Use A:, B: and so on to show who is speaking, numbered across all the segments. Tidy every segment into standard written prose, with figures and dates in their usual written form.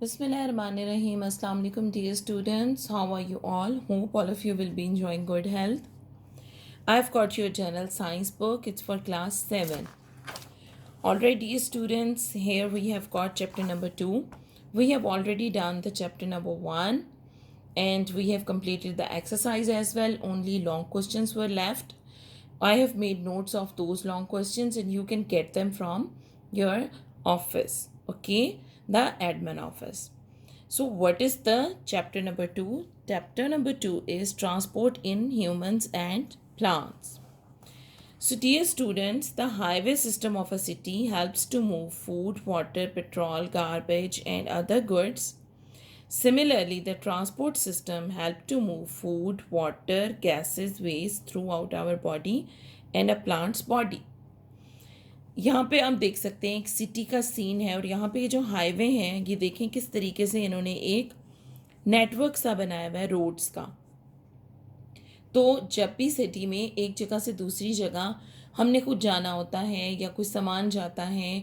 A: Bismillahirrahmanirrahim. Assalamu alaikum dear students. How are you all? Hope all of you will be enjoying good health. I've got your general science book. It's for class 7. Alright dear students, here we have got chapter number 2. We have already done the chapter number 1 and we have completed the exercise as well. Only long questions were left. I have made notes of those long questions and you can get them from your office. Okay, the admin office. So what is the chapter number 2? Chapter number 2 is transport in humans and plants. So dear students, the highway system of a city helps to move food, water, petrol, garbage and other goods. Similarly, the transport system helps to move food, water, gases, waste throughout our body and a plant's body. यहाँ पे आप देख सकते हैं एक city का scene है और यहाँ पे जो हाईवे हैं ये देखें किस तरीके से इन्होंने एक नेटवर्क सा बनाया हुआ है रोड्स का। तो जब भी सिटी में एक जगह से दूसरी जगह हमने कुछ जाना होता है या कुछ सामान जाता है,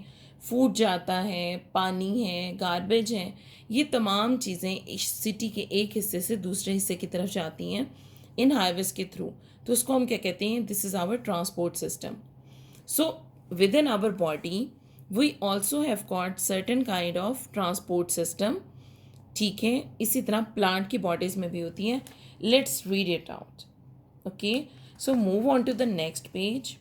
A: फूड जाता है, पानी है, गार्बेज है, ये तमाम चीज़ें इस सिटी के एक हिस्से से दूसरे हिस्से की तरफ जाती हैं इन हाईवेज के थ्रू। तो उसको हम क्या कहते हैं? This is our transport system. So within our body we also have got certain kind of transport system. ठीक है, इसी तरह प्लांट की बॉडीज में भी होती हैं. Let's read it out. Okay, so move on to the next page.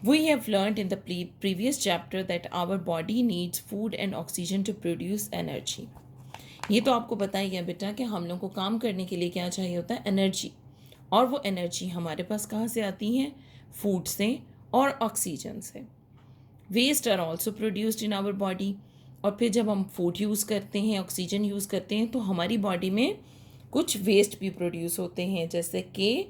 A: We have learned in the previous chapter that our body needs food and oxygen to produce energy. ये तो आपको पता ही है बेटा कि हम लोग को काम करने के लिए क्या चाहिए होता है? एनर्जी. और वो एनर्जी हमारे पास कहाँ से आती है? फूड से और ऑक्सीजन से. Waste are also produced in our body. और फिर जब हम फूड यूज़ करते हैं, ऑक्सीजन यूज़ करते हैं, तो हमारी बॉडी में कुछ वेस्ट भी प्रोड्यूस होते हैं, जैसे कि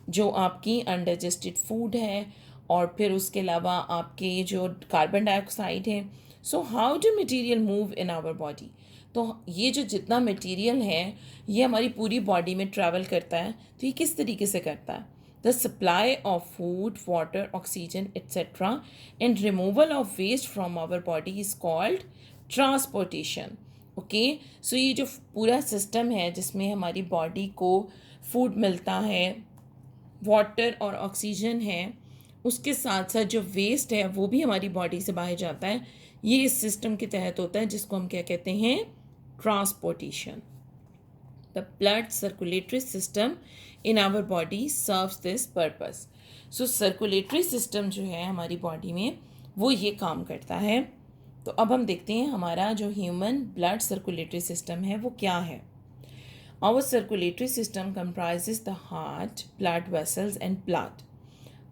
A: जो आपकी अनडाइजेस्टेड फूड है और फिर उसके अलावा आपके जो कार्बन डाइऑक्साइड है. So how do material move in our body? तो ये जो जितना मटीरियल है ये हमारी पूरी बॉडी में ट्रैवल करता है. तो ये किस तरीके से करता है? The supply of food, water, oxygen, etc. and removal of waste from our body is called transportation. Okay, so ये जो पूरा सिस्टम है जिसमें हमारी बॉडी को फूड मिलता है, वाटर और ऑक्सीजन है, उसके साथ साथ जो वेस्ट है वो भी हमारी बॉडी से बाहर जाता है, ये इस सिस्टम के तहत होता है जिसको हम क्या कहते हैं? Transportation. The blood circulatory system in our body serves this purpose. So circulatory system जो है हमारी बॉडी में वो ये काम करता है. तो अब हम देखते हैं हमारा जो ह्यूमन ब्लड सर्कुलेटरी सिस्टम है वो क्या है. Our circulatory system comprises the heart, blood vessels and blood.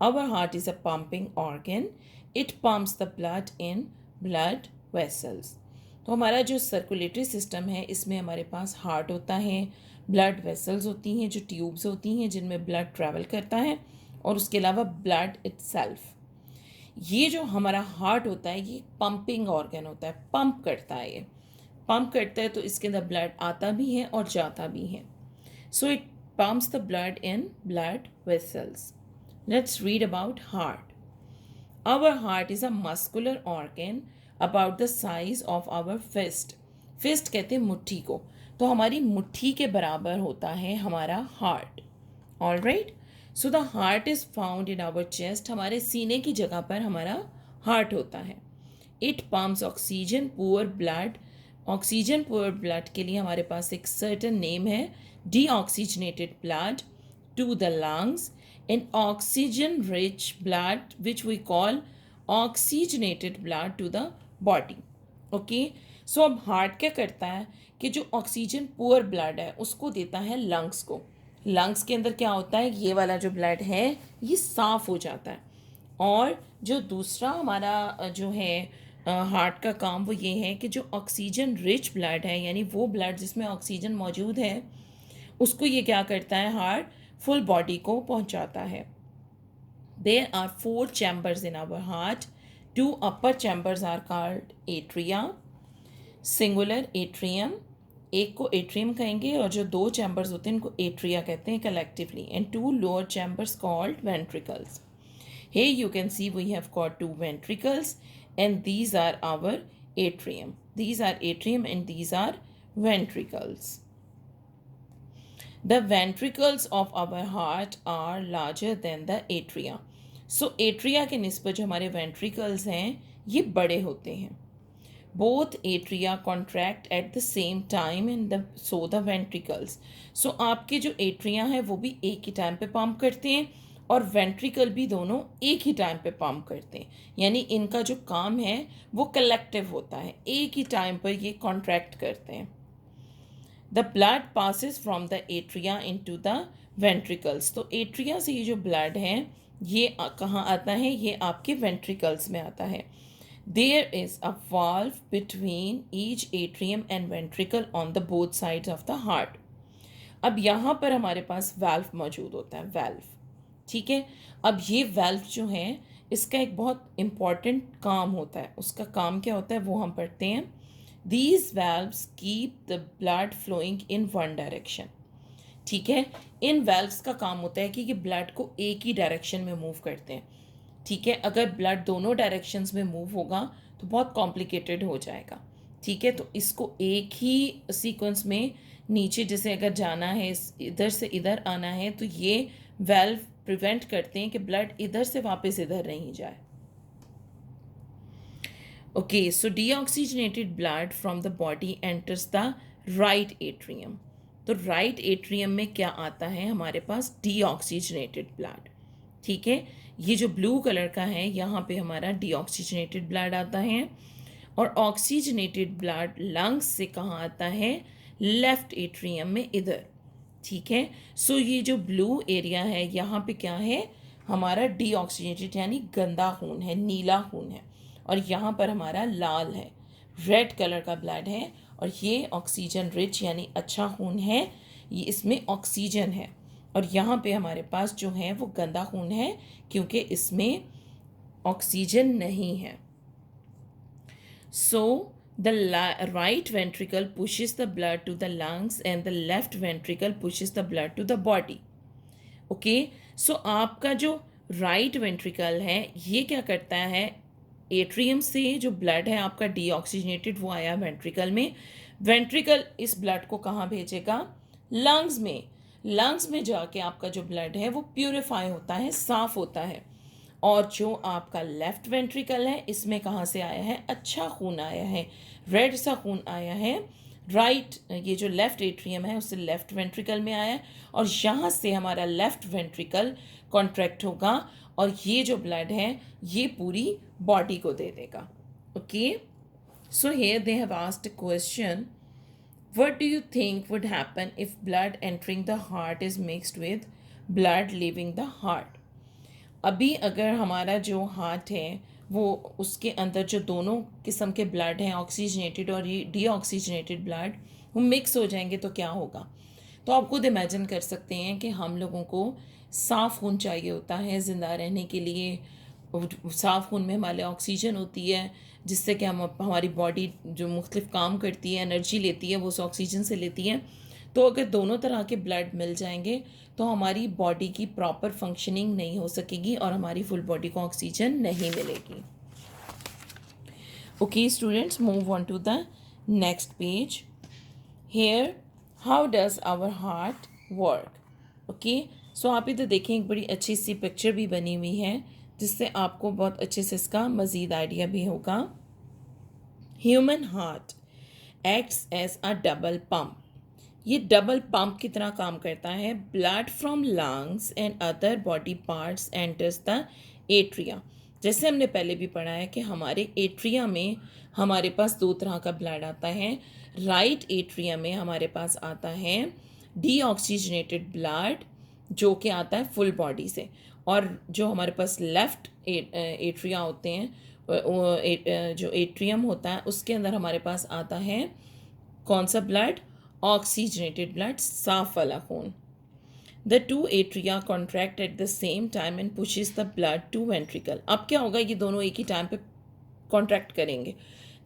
A: Our heart is a pumping organ. It pumps the blood in blood vessels. तो हमारा जो सर्कुलेटरी सिस्टम है इसमें हमारे पास हार्ट होता है, ब्लड वेसल्स होती हैं जो ट्यूब्स होती हैं जिनमें ब्लड ट्रैवल करता है, और उसके अलावा ब्लड इटसेल्फ. ये जो हमारा हार्ट होता है ये पंपिंग ऑर्गन होता है, पंप करता है. ये पंप करता है तो इसके अंदर ब्लड आता भी है और जाता भी है. So it pumps the blood in blood vessels. Let's read about heart. Our heart is a muscular organ about the size of our fist. Fist कहते हैं मुट्ठी को, तो हमारी मुट्ठी के बराबर होता है हमारा heart. All right, so the heart is found in our chest. हमारे सीने की जगह पर हमारा हार्ट होता है. It pumps oxygen poor blood. Oxygen poor blood के लिए हमारे पास एक सर्टन नेम है, deoxygenated blood, to the lungs, and oxygen rich blood which we call oxygenated blood to the body. Okay, so अब हार्ट क्या करता है कि जो ऑक्सीजन पुअर ब्लड है उसको देता है लंग्स को. लंग्स के अंदर क्या होता है? ये वाला जो ब्लड है ये साफ हो जाता है. और जो दूसरा हमारा जो है हार्ट का काम वो ये है कि जो ऑक्सीजन रिच ब्लड है, यानी वो ब्लड जिसमें ऑक्सीजन मौजूद है, उसको ये क्या करता है? हार्ट फुल बॉडी को पहुंचाता है. There are 4 chambers in our heart. 2 upper chambers are called atria, singular atrium. एक को atrium कहेंगे और जो 2 chambers होते हैं इनको atria कहते हैं collectively. And 2 lower chambers called ventricles. Here you can see we have got 2 ventricles and these are our atrium. These are atrium and these are ventricles. The ventricles of our heart are larger than the atria. So atria के निस्बत जो हमारे ventricles हैं ये बड़े होते हैं. Both atria contract at the same time and so the ventricles. So आपके जो atria हैं वो भी एक ही टाइम पे पम्प करते हैं और वेंट्रिकल भी दोनों एक ही टाइम पे पम्प करते हैं. यानी इनका जो काम है वो कलेक्टिव होता है, एक ही टाइम पर ये कॉन्ट्रैक्ट करते हैं. The blood passes from the atria into the ventricles. तो एट्रिया से ये जो ब्लड है ये कहाँ आता है, ये आपके वेंट्रिकल्स में आता है. There is a valve between each atrium and ventricle on the both sides of the heart. अब यहाँ पर हमारे पास वाल्व मौजूद होता है, वाल्व. ठीक है, अब ये वाल्व जो है इसका एक बहुत इम्पॉर्टेंट काम होता है. उसका काम क्या होता है वो हम पढ़ते हैं. These valves keep the blood flowing in one direction. ठीक है, इन valves का काम होता है कि ये blood को एक ही डायरेक्शन में मूव करते हैं. ठीक है, अगर blood दोनों डायरेक्शंस में मूव होगा तो बहुत कॉम्प्लिकेटेड हो जाएगा. ठीक है, तो इसको एक ही सीक्वेंस में नीचे जैसे अगर जाना है, इधर से इधर आना है, तो ये valve प्रिवेंट करते हैं कि blood इधर से वापस इधर नहीं जाए. Okay, so deoxygenated blood from the body enters the right atrium. तो राइट एट्रियम में क्या आता है हमारे पास, डीऑक्सीजनेटेड ब्लड. ठीक है, ये जो ब्लू कलर का है यहाँ पे हमारा डीऑक्सीजनेटेड ब्लड आता है. और ऑक्सीजनेटेड ब्लड लंग्स से कहाँ आता है, लेफ्ट एट्रियम में इधर. ठीक है, सो ये जो ब्लू एरिया है यहाँ पे क्या है, हमारा डीऑक्सीजनेटेड यानी गंदा खून है, नीला खून है. और यहाँ पर हमारा लाल है, रेड कलर का ब्लड है. और ये ऑक्सीजन रिच यानी अच्छा खून है, ये इसमें ऑक्सीजन है. और यहाँ पे हमारे पास जो है वो गंदा खून है क्योंकि इसमें ऑक्सीजन नहीं है. So the right ventricle pushes the blood to the lungs and the left ventricle pushes the blood to the body. Okay, so आपका जो राइट वेंट्रिकल है ये क्या करता है, एट्रियम से जो ब्लड है आपका डीऑक्सीजनेटेड वो आया वेंट्रिकल में. वेंट्रिकल इस ब्लड को कहाँ भेजेगा, लंग्स में. लंग्स में जाके आपका जो ब्लड है वो प्यूरिफाई होता है, साफ होता है. और जो आपका लेफ्ट वेंट्रिकल है इसमें कहाँ से आया है, अच्छा खून आया है, रेड सा खून आया है. राइट ये जो लेफ्ट एट्रियम है उससे लेफ्ट वेंट्रिकल में आया है और यहाँ से हमारा लेफ्ट वेंट्रिकल कॉन्ट्रैक्ट होगा और ये जो ब्लड है ये पूरी बॉडी को दे देगा. Okay, so here they have asked a question, what do you think would happen if blood entering the heart is mixed with blood leaving the heart. अभी अगर हमारा जो हार्ट है वो उसके अंदर जो दोनों किस्म के ब्लड हैं, ऑक्सीजनेटेड और डीऑक्सीजनेटेड ब्लड, वो मिक्स हो जाएंगे तो क्या होगा. तो आप खुद इमेजिन कर सकते हैं कि हम लोगों को साफ़ खून चाहिए होता है ज़िंदा रहने के लिए. साफ़ खून में हमारे ऑक्सीजन होती है जिससे कि हम हमारी बॉडी जो मुख्तलिफ काम करती है, एनर्जी लेती है, वो उस ऑक्सीजन से लेती है. तो अगर दोनों तरह के ब्लड मिल जाएंगे तो हमारी बॉडी की प्रॉपर फंक्शनिंग नहीं हो सकेगी और हमारी फुल बॉडी को ऑक्सीजन नहीं मिलेगी. Okay students, move on to the next page. Here how does our heart work. Okay, so आप इधर देखें एक बड़ी अच्छी सी पिक्चर भी बनी हुई है जिससे आपको बहुत अच्छे से इसका मज़ीद आइडिया भी होगा. Human heart acts as a double pump. ये डबल पंप की तरह काम करता है. Blood from lungs and other body parts enters the atria. जैसे हमने पहले भी पढ़ा है कि हमारे एट्रिया में हमारे पास दो तरह का ब्लड आता है. राइट एट्रिया में हमारे पास आता है डीऑक्सीजनेटेड ब्लड जो कि आता है फुल बॉडी से. और जो हमारे पास लेफ्ट एट्रिया होते हैं, जो एट्रियम होता है उसके अंदर हमारे पास आता है कौन सा ब्लड, ऑक्सीजनेटेड ब्लड, साफ वाला खून. The two atria contract at the same time and pushes the blood to ventricle. अब क्या होगा, ये दोनों एक ही टाइम पे कॉन्ट्रैक्ट करेंगे.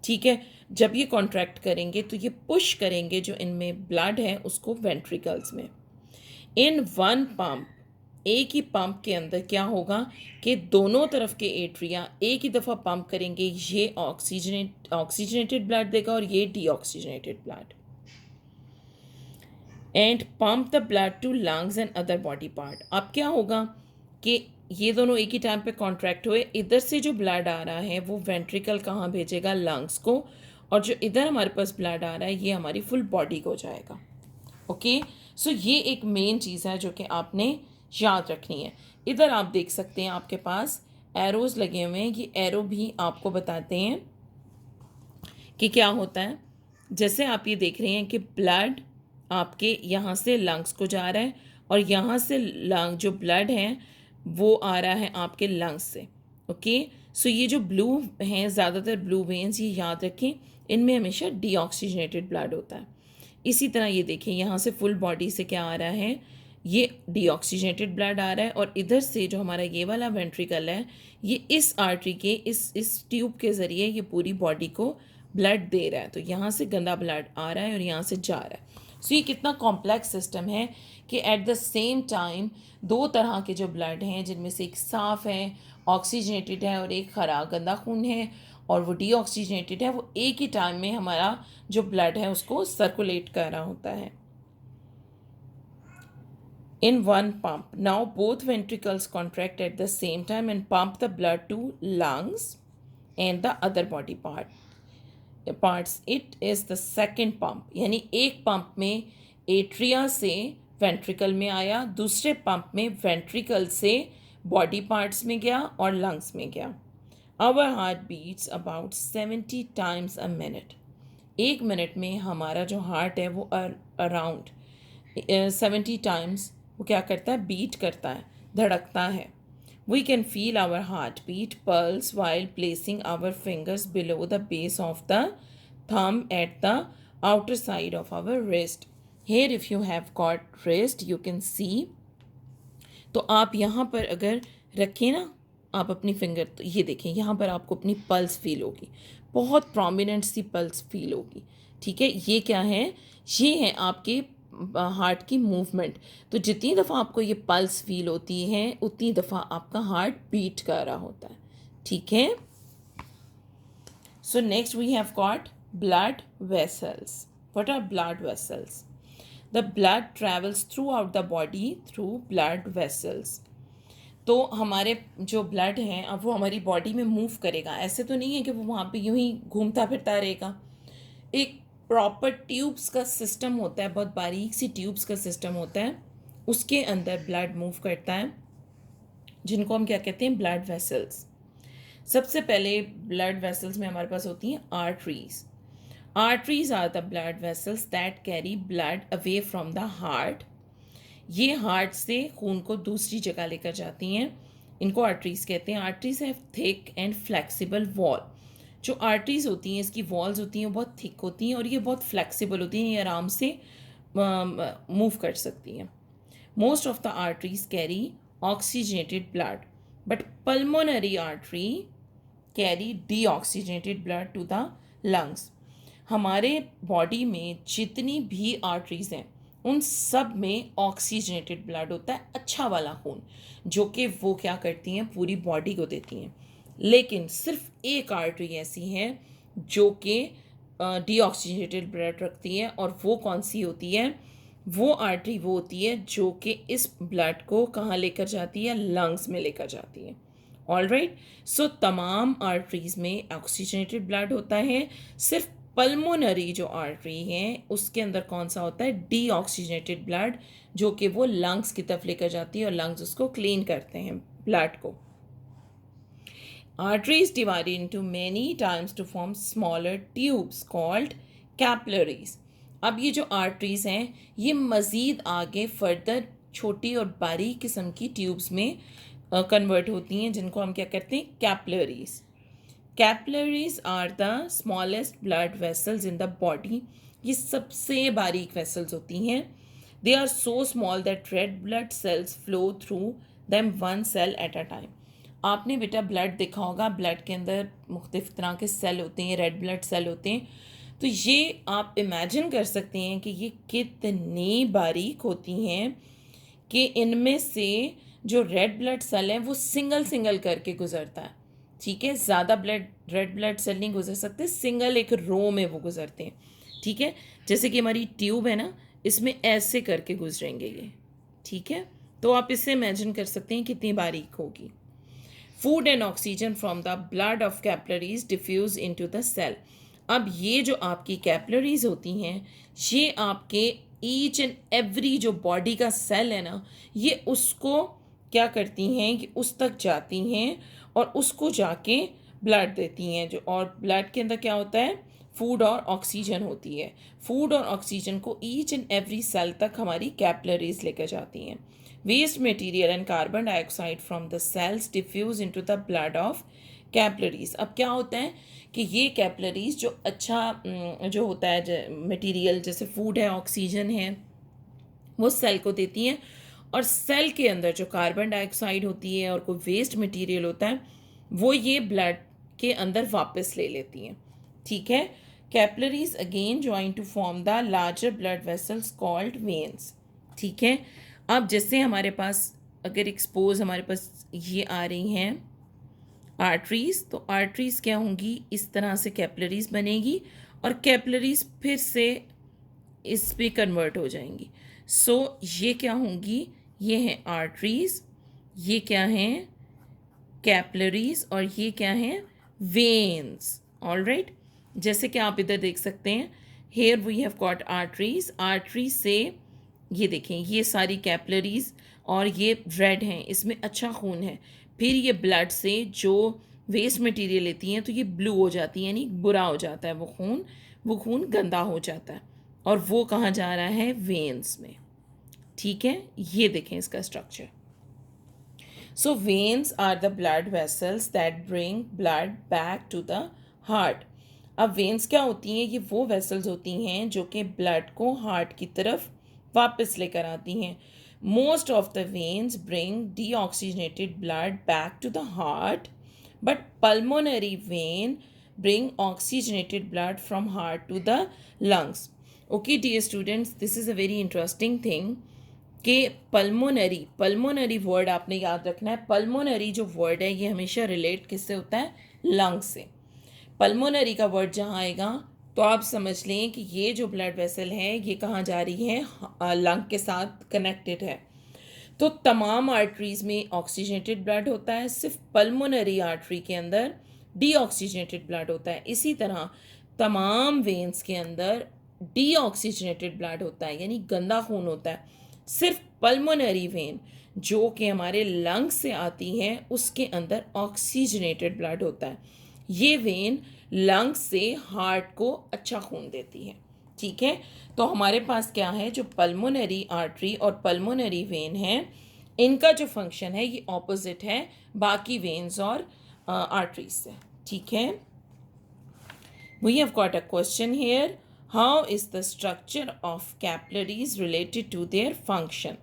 A: ठीक है, जब ये कॉन्ट्रैक्ट करेंगे तो ये पुश करेंगे जो इनमें ब्लड है उसको वेंट्रिकल्स में. इन वन पम्प एक ही पंप के अंदर क्या होगा कि दोनों तरफ के एट्रिया एक ही दफ़ा पंप करेंगे, ये ऑक्सीजनेटेड ब्लड देगा और ये deoxygenated blood, and pump the blood to lungs and other body part. अब क्या होगा कि ये दोनों एक ही टाइम पे कॉन्ट्रैक्ट हुए, इधर से जो ब्लड आ रहा है वो वेंट्रिकल कहाँ भेजेगा, लंग्स को, और जो इधर हमारे पास ब्लड आ रहा है ये हमारी फुल बॉडी को जाएगा। ओके, सो ये एक मेन चीज़ है जो कि आपने याद रखनी है। इधर आप देख सकते हैं आपके पास एरोज लगे हुए हैं, ये एरो भी आपको बताते हैं कि क्या होता है। जैसे आप ये देख रहे हैं कि ब्लड आपके यहाँ से लंग्स को जा रहा है और यहाँ से लंग जो ब्लड है वो आ रहा है आपके लंग्स से। ओके, सो ये जो ब्लू हैं, ज़्यादातर ब्लू वेन्स, ये याद रखें, इनमें हमेशा डीऑक्सीजनेटेड ब्लड होता है। इसी तरह ये देखें, यहाँ से फुल बॉडी से क्या आ रहा है, ये डीऑक्सीजनेटेड ब्लड आ रहा है, और इधर से जो हमारा ये वाला वेंट्रिकल है ये इस आर्टरी के इस ट्यूब के ज़रिए ये पूरी बॉडी को ब्लड दे रहा है। तो यहाँ से गंदा ब्लड आ रहा है और यहाँ से जा रहा है। सो ये कितना कॉम्प्लेक्स सिस्टम है कि एट द सेम टाइम दो तरह के जो ब्लड हैं, जिनमें से एक साफ़ है, ऑक्सीजनेटेड है, और एक खराब गंदा खून है और वो डीऑक्सीजनेटेड है, वो एक ही टाइम में हमारा जो ब्लड है उसको सर्कुलेट कर रहा होता है in one pump. Now both ventricles contract at the same time and pump the blood to lungs and the other body parts. It is the second pump. यानी एक पंप में एट्रिया से वेंट्रिकल में आया, दूसरे पंप में ventricle से body parts में गया और लंग्स में गया। Our heart beats about 70 times a minute. एक मिनट में हमारा जो हार्ट है वो अराउंड 70 टाइम्स वो क्या करता है, बीट करता है, धड़कता है। We can feel our heart beat pulse while placing our fingers below the base of the thumb at the outer side of our wrist. Here if you have got wrist you can see. तो आप यहाँ पर अगर रखें ना आप अपनी finger, तो ये देखें यहाँ पर आपको अपनी पल्स फील होगी, बहुत प्रोमिनेंट सी पल्स फील होगी। ठीक है, ये क्या है, ये है आपके हार्ट की मूवमेंट। तो जितनी दफ़ा आपको ये पल्स फील होती है उतनी दफ़ा आपका हार्ट बीट कर रहा होता है। ठीक है, so next we have got blood vessels. What are blood vessels? The blood travels throughout the body through blood vessels. तो हमारे जो ब्लड है अब वो हमारी बॉडी में मूव करेगा, ऐसे तो नहीं है कि वो वहाँ पे यूं ही घूमता फिरता रहेगा। एक प्रॉपर ट्यूब्स का सिस्टम होता है, बहुत बारीक सी ट्यूब्स का सिस्टम होता है, उसके अंदर ब्लड मूव करता है, जिनको हम क्या कहते हैं, ब्लड वेसल्स। सबसे पहले ब्लड वेसल्स में हमारे पास होती हैं arteries. Arteries are the blood vessels that carry blood away from the heart. ये हार्ट से खून को दूसरी जगह लेकर जाती हैं, इनको आर्टरीज कहते हैं। Arteries have thick and flexible wall. जो आर्टरीज होती हैं इसकी वॉल्स होती हैं वो बहुत थिक होती हैं और ये बहुत फ्लेक्सिबल होती हैं, ये आराम से मूव कर सकती हैं। Most of the arteries carry oxygenated blood but pulmonary artery carry deoxygenated blood to the lungs. हमारे बॉडी में जितनी भी आर्टरीज हैं उन सब में ऑक्सीजनेटेड ब्लड होता है, अच्छा वाला खून, जो कि वो क्या करती हैं, पूरी बॉडी को देती हैं। लेकिन सिर्फ एक आर्टरी ऐसी है जो कि डीऑक्सीजनेटेड ब्लड रखती है, और वो कौन सी होती है, वो आर्टरी वो होती है जो कि इस ब्लड को कहाँ लेकर जाती है, लंग्स में लेकर जाती है। ऑलराइट, सो तमाम आर्टरीज में ऑक्सीजनेटेड ब्लड होता है, सिर्फ पल्मोनरी जो आर्टरी है उसके अंदर कौन सा होता है, डीऑक्सीजनेटेड ब्लड, जो कि वो लंग्स की तरफ लेकर जाती है और लंग्स उसको क्लीन करते हैं ब्लड को। Arteries divided into many times to form smaller tubes called capillaries. अब ये जो आर्टरीज हैं ये मज़ीद आगे फर्दर छोटी और बारीक किस्म की ट्यूब्स में कन्वर्ट होती हैं, जिनको हम क्या कहते हैं, capillaries. Capillaries are the smallest blood vessels in the body. ये सबसे बारीक वेसल्स होती हैं। They are so small that red blood cells flow through them one cell at a time. आपने बेटा ब्लड देखा होगा, ब्लड के अंदर मुख्तलिफ तरह के सेल होते हैं, रेड ब्लड सेल होते हैं। तो ये आप इमेजिन कर सकते हैं कि ये कितनी बारीक होती हैं कि इनमें से जो रेड ब्लड सेल है वो सिंगल सिंगल करके गुजरता है, ठीक है। ज़्यादा रेड ब्लड सेल नहीं गुजर सकते, सिंगल एक रो में वो गुजरते हैं, ठीक है। जैसे कि हमारी ट्यूब है ना, इसमें ऐसे करके गुजरेंगे ये, ठीक है। तो आप इससे इमेजिन कर सकते हैं कितनी बारीक होगी। Food and oxygen from the blood of capillaries diffuse into the cell. अब ये जो आपकी कैपिलरीज होती हैं, ये आपके ईच एंड एवरी जो बॉडी का सेल है ना, ये उसको क्या करती हैं कि उस तक जाती हैं और उसको जाके ब्लड देती हैं। जो और ब्लड के अंदर क्या होता है, फूड और ऑक्सीजन होती है। फूड और ऑक्सीजन को ईच एंड एवरी सेल तक हमारी कैपिलरीज लेकर जाती हैं। Waste material and carbon dioxide from the cells diffuse into the blood of capillaries. अब क्या होता है कि ये कैपिलरीज जो जो होता है मटेरियल, जैसे फूड है, ऑक्सीजन है, वो सेल को देती हैं, और सेल के अंदर जो कार्बन डाइऑक्साइड होती है और कोई वेस्ट मटेरियल होता है, वो ये ब्लड के अंदर वापस ले लेती हैं, ठीक है। Capillaries again join to form the larger blood vessels called veins, ठीक है। अब जैसे हमारे पास अगर एक्सपोज हमारे पास ये आ रही हैं आर्टरीज, तो आर्टरीज क्या होंगी, इस तरह से कैपिलरीज बनेगी और कैपिलरीज फिर से इस पे कन्वर्ट हो जाएंगी। सो ये क्या होंगी, ये हैं आर्टरीज, ये क्या हैं कैपिलरीज, और ये क्या हैं वेन्स। ऑलराइट, जैसे कि आप इधर देख सकते हैं, here we have got arteries, artery से ये देखें ये सारी कैपिलरीज, और ये रेड हैं, इसमें अच्छा खून है। फिर ये ब्लड से जो वेस्ट मटेरियल लेती हैं तो ये ब्लू हो जाती है, यानी बुरा हो जाता है वो खून गंदा हो जाता है, और वो कहाँ जा रहा है, वेन्स में, ठीक है। ये देखें इसका structure. So veins are the blood vessels that bring blood back to the heart. अब वेन्स क्या होती हैं, ये वो वेसल्स होती हैं जो कि ब्लड को हार्ट की तरफ वापस लेकर आती हैं। Most of the veins bring deoxygenated blood back to the heart, but pulmonary vein bring oxygenated blood from heart to the lungs. Okay, dear students, this is a very interesting thing कि pulmonary word आपने याद रखना है। Pulmonary जो word है ये हमेशा relate किससे होता है, लंग से। पल्मोनरी का वर्ड जहाँ आएगा तो आप समझ लें कि ये जो ब्लड वेसल है ये कहाँ जा रही है, लंग के साथ कनेक्टेड है। तो तमाम आर्टरीज में ऑक्सीजनेटेड ब्लड होता है, सिर्फ पल्मोनरी आर्टरी के अंदर डीऑक्सीजनेटेड ब्लड होता है। इसी तरह तमाम वेन्स के अंदर डीऑक्सीजनेटेड ब्लड होता है, यानी गंदा खून होता है। सिर्फ पल्मोनरी वेन जो कि हमारे लंग से आती है उसके अंदर ऑक्सीजनेटेड ब्लड होता है। ये वेन लंग से हार्ट को अच्छा खून देती है, ठीक है। तो हमारे पास क्या है, जो पल्मोनरी आर्टरी और पल्मोनरी वेन है, इनका जो फंक्शन है ये ऑपोजिट है बाकी वेन्स और आर्टरीज से, ठीक है। We have got a question here, how is the structure of capillaries related to their function.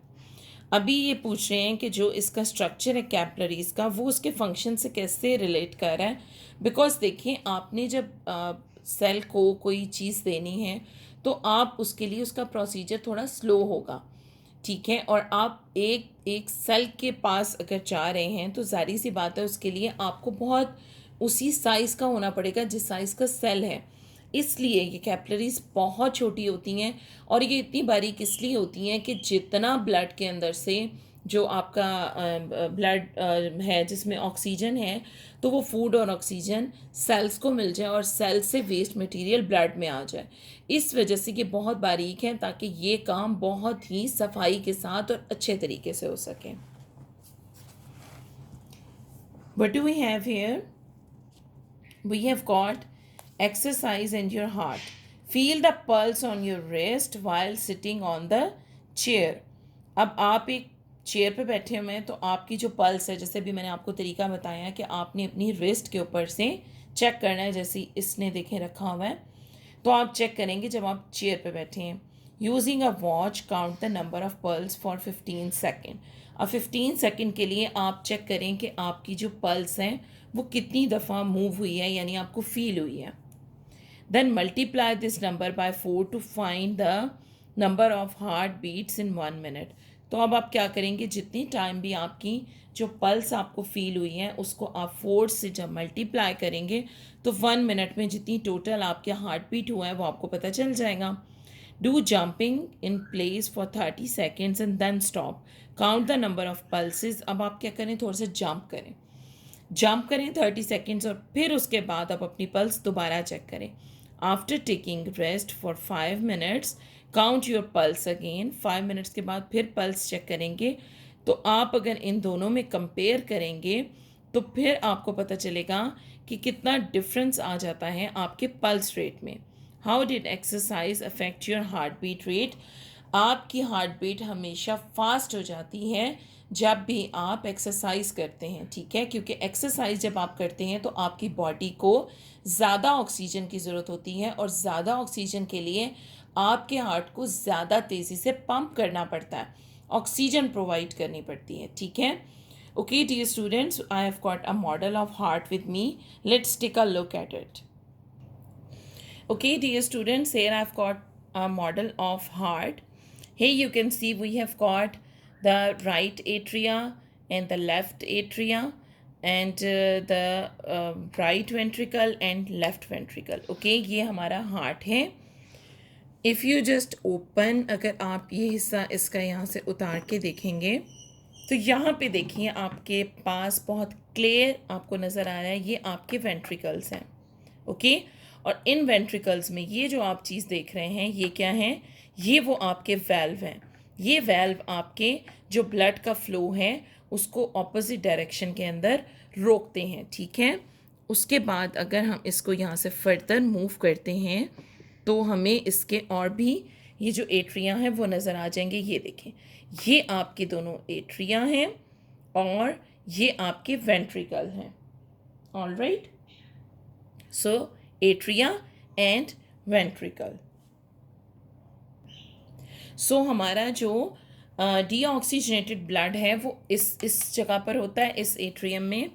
A: अभी ये पूछ रहे हैं कि जो इसका स्ट्रक्चर है कैपिलरीज का, वो उसके फंक्शन से कैसे रिलेट कर रहा है। बिकॉज देखिए, आपने जब सेल को कोई चीज़ देनी है तो आप उसके लिए उसका प्रोसीजर थोड़ा स्लो होगा, ठीक है। और आप एक सेल के पास अगर जा रहे हैं तो जाहिर सी बात है उसके लिए आपको बहुत उसी साइज़ का होना पड़ेगा जिस साइज़ का सेल है। इसलिए ये कैपिलरीज बहुत छोटी होती हैं, और ये इतनी बारीक इसलिए होती हैं कि जितना ब्लड के अंदर से जो आपका ब्लड है जिसमें ऑक्सीजन है, तो वो फूड और ऑक्सीजन सेल्स को मिल जाए और सेल से वेस्ट मटेरियल ब्लड में आ जाए। इस वजह से ये बहुत बारीक है ताकि ये काम बहुत ही सफाई के साथ और अच्छे तरीके से हो सके। What do we have here? We have got exercise in your heart. Feel the pulse on your wrist while sitting on the chair. अब आप एक चेयर पे बैठे हुए हैं तो आपकी जो पल्स है, जैसे भी मैंने आपको तरीका बताया कि आपने अपनी रिस्ट के ऊपर से चेक करना है, जैसे इसने देखें रखा हुआ है, तो आप चेक करेंगे जब आप चेयर पे बैठे हैं। Using a watch count the number of pulse for 15 second. अब 15 सेकेंड के लिए आप चेक करें कि आपकी जो पल्स हैं वो कितनी दफ़ा मूव हुई है, यानी आपको फील हुई है। Then multiply this number by 4 to find the number of heart beats in 1 minute. तो अब आप क्या करेंगे, जितनी टाइम भी आपकी जो पल्स आपको फील हुई है उसको आप 4 से जब मल्टीप्लाई करेंगे तो 1 मिनट में जितनी टोटल आपके हार्ट बीट हुआ है वो आपको पता चल जाएगा. Do jumping in place for 30 seconds and then stop. Count the number of pulses. अब आप क्या करें, थोड़ा सा जंप करें 30 सेकेंड्स और फिर उसके बाद आप अपनी पल्स दोबारा चेक करें. After taking rest for 5 minutes count your pulse again. 5 minutes के बाद फिर पल्स चेक करेंगे. तो आप अगर इन दोनों में कंपेयर करेंगे तो फिर आपको पता चलेगा कि कितना डिफरेंस आ जाता है आपके पल्स रेट में. How did exercise affect your heart beat rate. आपकी हार्ट बीट हमेशा फास्ट हो जाती है जब भी आप एक्सरसाइज करते हैं, ठीक है, क्योंकि एक्सरसाइज जब आप करते हैं तो आपकी बॉडी को ज़्यादा ऑक्सीजन की ज़रूरत होती है और ज़्यादा ऑक्सीजन के लिए आपके हार्ट को ज़्यादा तेज़ी से पंप करना पड़ता है, ऑक्सीजन प्रोवाइड करनी पड़ती है, ठीक है. Okay dear students, I have got a model of heart with me. Let's take a look at it. Okay, dear students, here I've got a model of heart. Here you can see we have got the right atria and the left atria and the right ventricle and left ventricle. Okay, ये हमारा heart है. If you just open, अगर आप ये हिस्सा इसका यहाँ से उतार के देखेंगे तो यहाँ पे देखिए आपके पास बहुत क्लियर आपको नज़र आ रहा है, ये आपके वेंट्रिकल्स हैं. ओके, और इन वेंट्रिकल्स में ये जो आप चीज़ देख रहे हैं ये क्या है, ये वो आपके वेल्व हैं. ये वेल्व आपके जो ब्लड का फ्लो है उसको ऑपोजिट डायरेक्शन के अंदर रोकते हैं, ठीक है. उसके बाद अगर हम इसको यहाँ से फर्दर मूव करते हैं तो हमें इसके और भी ये जो एट्रिया हैं वो नज़र आ जाएंगे. ये देखें, ये आपके दोनों एट्रिया हैं और ये आपके वेंट्रिकल हैं. All right, so atria and ventricle. So हमारा जो डीऑक्सीजनेटेड ब्लड है वो इस जगह पर होता है, इस एट्रियम में,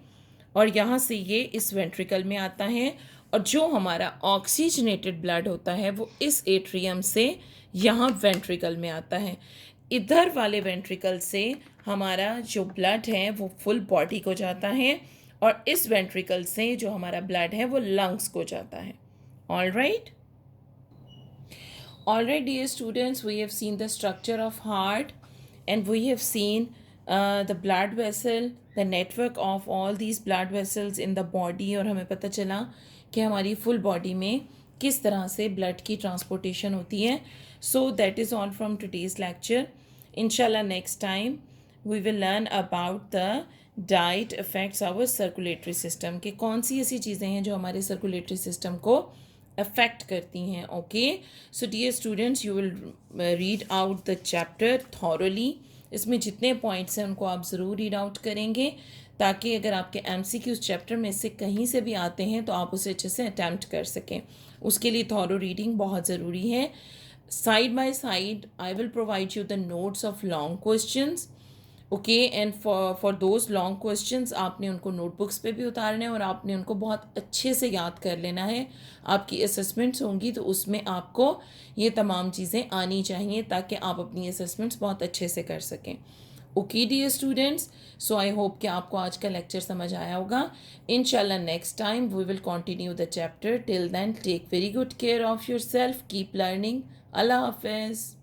A: और यहाँ से ये इस वेंट्रिकल में आता है. और जो हमारा ऑक्सीजनेटेड ब्लड होता है वो इस एट्रियम से यहाँ वेंट्रिकल में आता है. इधर वाले वेंट्रिकल से हमारा जो ब्लड है वो फुल बॉडी को जाता है और इस वेंट्रिकल से जो हमारा ब्लड है वो लंग्स को जाता है. All right. Alright, dear students, we have seen the structure of heart and we have seen the blood vessel, the network of all these blood vessels in the body, और हमें पता चला कि हमारी full body में किस तरह से blood की transportation होती है. So that is all from today's lecture. Inshallah next time we will learn about the diet affects our circulatory system, कि कौन सी ऐसी चीज़ें हैं जो हमारे circulatory system को अफेक्ट करती हैं. Okay, so dear students, you will read out the chapter thoroughly. इसमें जितने पॉइंट्स हैं उनको आप ज़रूर रीड आउट करेंगे ताकि अगर आपके एमसीक्यू उस चैप्टर में से कहीं से भी आते हैं तो आप उसे अच्छे से अटैम्प्ट कर सकें. उसके लिए थॉरो रीडिंग बहुत ज़रूरी है. Side by side I will provide you the notes of long questions. Okay, and for those long questions आपने उनको नोटबुक्स पे भी उतारना है और आपने उनको बहुत अच्छे से याद कर लेना है. आपकी असेसमेंट्स होंगी तो उसमें आपको ये तमाम चीज़ें आनी चाहिए ताकि आप अपनी असेसमेंट्स बहुत अच्छे से कर सकें. Okay dear students, so I hope कि आपको आज का लेक्चर समझ आया होगा. इंशाल्लाह next time we will continue the chapter. Till then take very good care of your self, keep learning. अल्लाह हाफिज़.